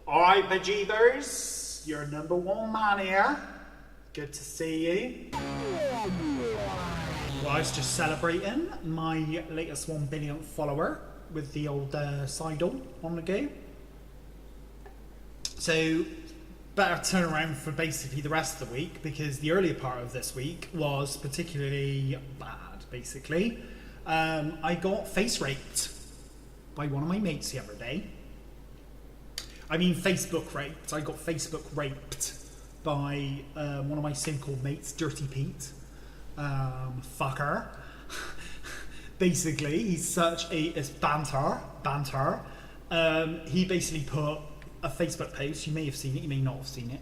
Alright, Bejeebers, your number one man here. Good to see you. Well, I was just celebrating my latest 1 billionth follower with the old sidle on the go. So, better turn around for basically the rest of the week, because the earlier part of this week was particularly bad, basically. I got face raped by one of my mates the other day. I mean Facebook raped. I got Facebook raped by one of my so-called mates, Dirty Pete. Fucker. Basically, he's such a... It's banter. He basically put a Facebook post, you may have seen it, you may not have seen it,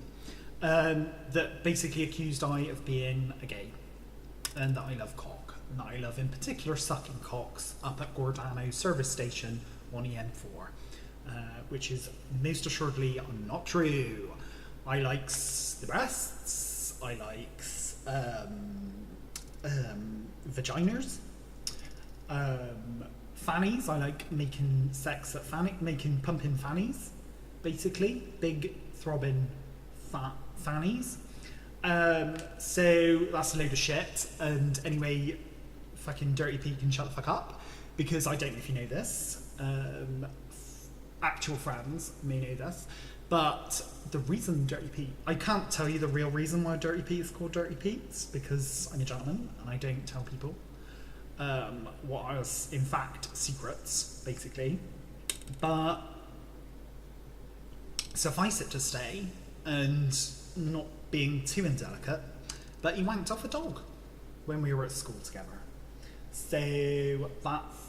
that basically accused I of being a gay, and that I love cock, and that I love in particular sucking cocks up at Gordano's service station on the N4, which is most assuredly not true. I likes the breasts, I likes vaginas, fannies. I like making sex at making pumping fannies, basically big throbbing fat fannies. So that's a load of shit. And anyway, fucking Dirty Pete can shut the fuck up, because I don't know if you know this. Actual friends may know this, but the reason Dirty Pete, I can't tell you the real reason why Dirty Pete is called Dirty Pete, because I'm a gentleman and I don't tell people what are in fact secrets, basically. But suffice it to say, and not being too indelicate, but he wanked off a dog when we were at school together. So that's,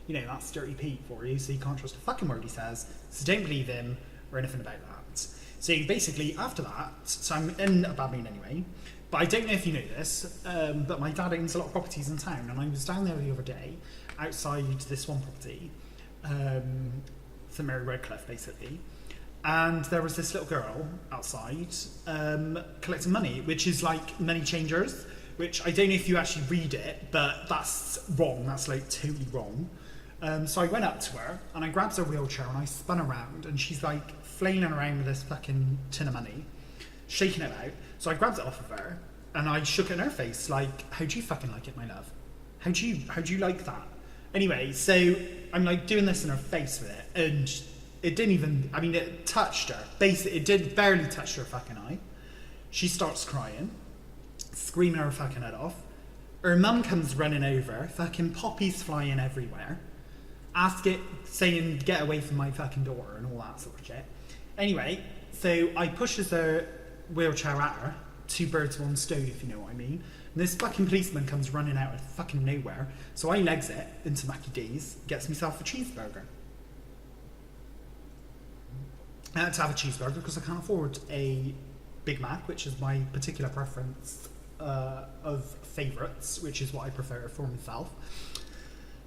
you know, that's Dirty Pete for you, so you can't trust a fucking word he says, so don't believe him or anything about that. So basically, after that, so I'm in a bad mood anyway, but I don't know if you know this, but my dad owns a lot of properties in town, and I was down there the other day, outside this one property, St Mary Redcliffe basically, and there was this little girl outside collecting money, which is like money changers, which I don't know if you actually read it, but that's wrong, that's like totally wrong. So I went up to her and I grabbed her wheelchair and I spun around, and she's like flailing around with this fucking tin of money, shaking it out. So I grabbed it off of her and I shook it in her face like, how do you fucking like it, my love? How do you like that? Anyway, so I'm like doing this in her face with it, and it didn't even, I mean, it touched her. Basically, it did barely touch her fucking eye. She starts crying, screaming her fucking head off. Her mum comes running over, fucking poppies flying everywhere, saying get away from my fucking daughter and all that sort of shit. Anyway, so I pushes her wheelchair at her, 2 birds 1 stone, if you know what I mean. And this fucking policeman comes running out of fucking nowhere, so I legs it into Mackie D's, gets myself a cheeseburger. I had to have a cheeseburger because I can't afford a Big Mac, which is my particular preference of favourites, which is what I prefer for myself.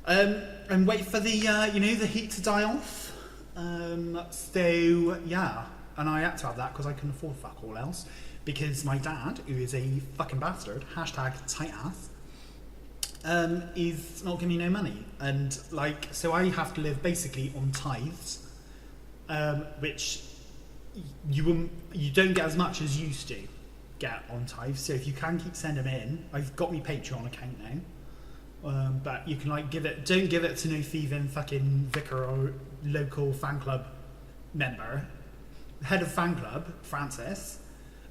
And wait for the the heat to die off. So yeah, and I had to have that because I couldn't afford fuck all else, because my dad, who is a fucking bastard, hashtag tight ass, is not giving me no money, and like, so I have to live basically on tithes, which you don't get as much as you used to get on tithes. So if you can keep sending them in, I've got my Patreon account now. But you can like don't give it to no thieving fucking vicar or local fan club member. Head of fan club, Francis,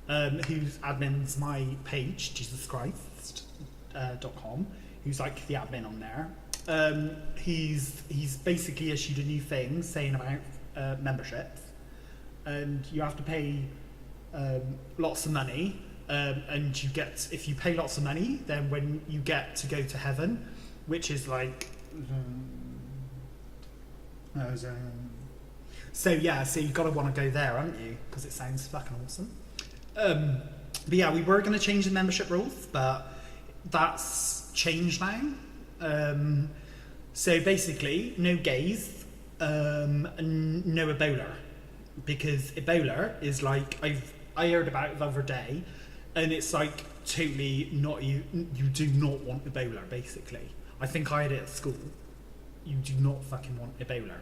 who's admins my page, jesuschrist.com, who's like the admin on there. He's basically issued a new thing saying about memberships, and you have to pay lots of money. And you get, if you pay lots of money, then when you get to go to heaven, which is like, so yeah, so you gotta want to go there, aren't you? Because it sounds fucking awesome. But yeah, we were going to change the membership rules, but that's changed now. So basically, no gays, and no Ebola, because Ebola is like, I heard about it the other day. And it's like totally not, you do not want Ebola, basically. I think I had it at school. You do not fucking want Ebola.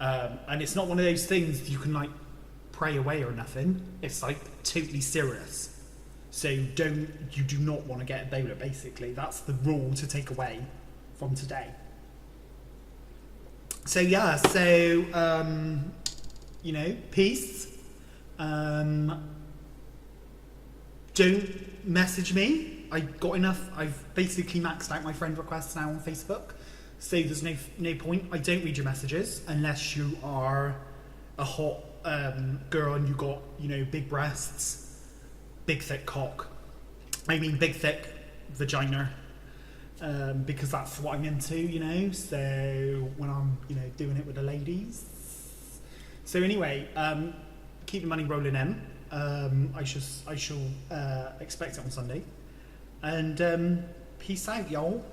And it's not one of those things you can like pray away or nothing. It's like totally serious. So you do not want to get Ebola, basically. That's the rule to take away from today. So yeah, you know, peace. Don't message me. I got enough. I've basically maxed out my friend requests now on Facebook. So there's no point. I don't read your messages unless you are a hot girl and you got, you know, big breasts, big thick cock. I mean big thick vagina. Because that's what I'm into, you know. So when I'm, you know, doing it with the ladies. So anyway, keep the money rolling in. I shall expect it on Sunday. And peace out, y'all.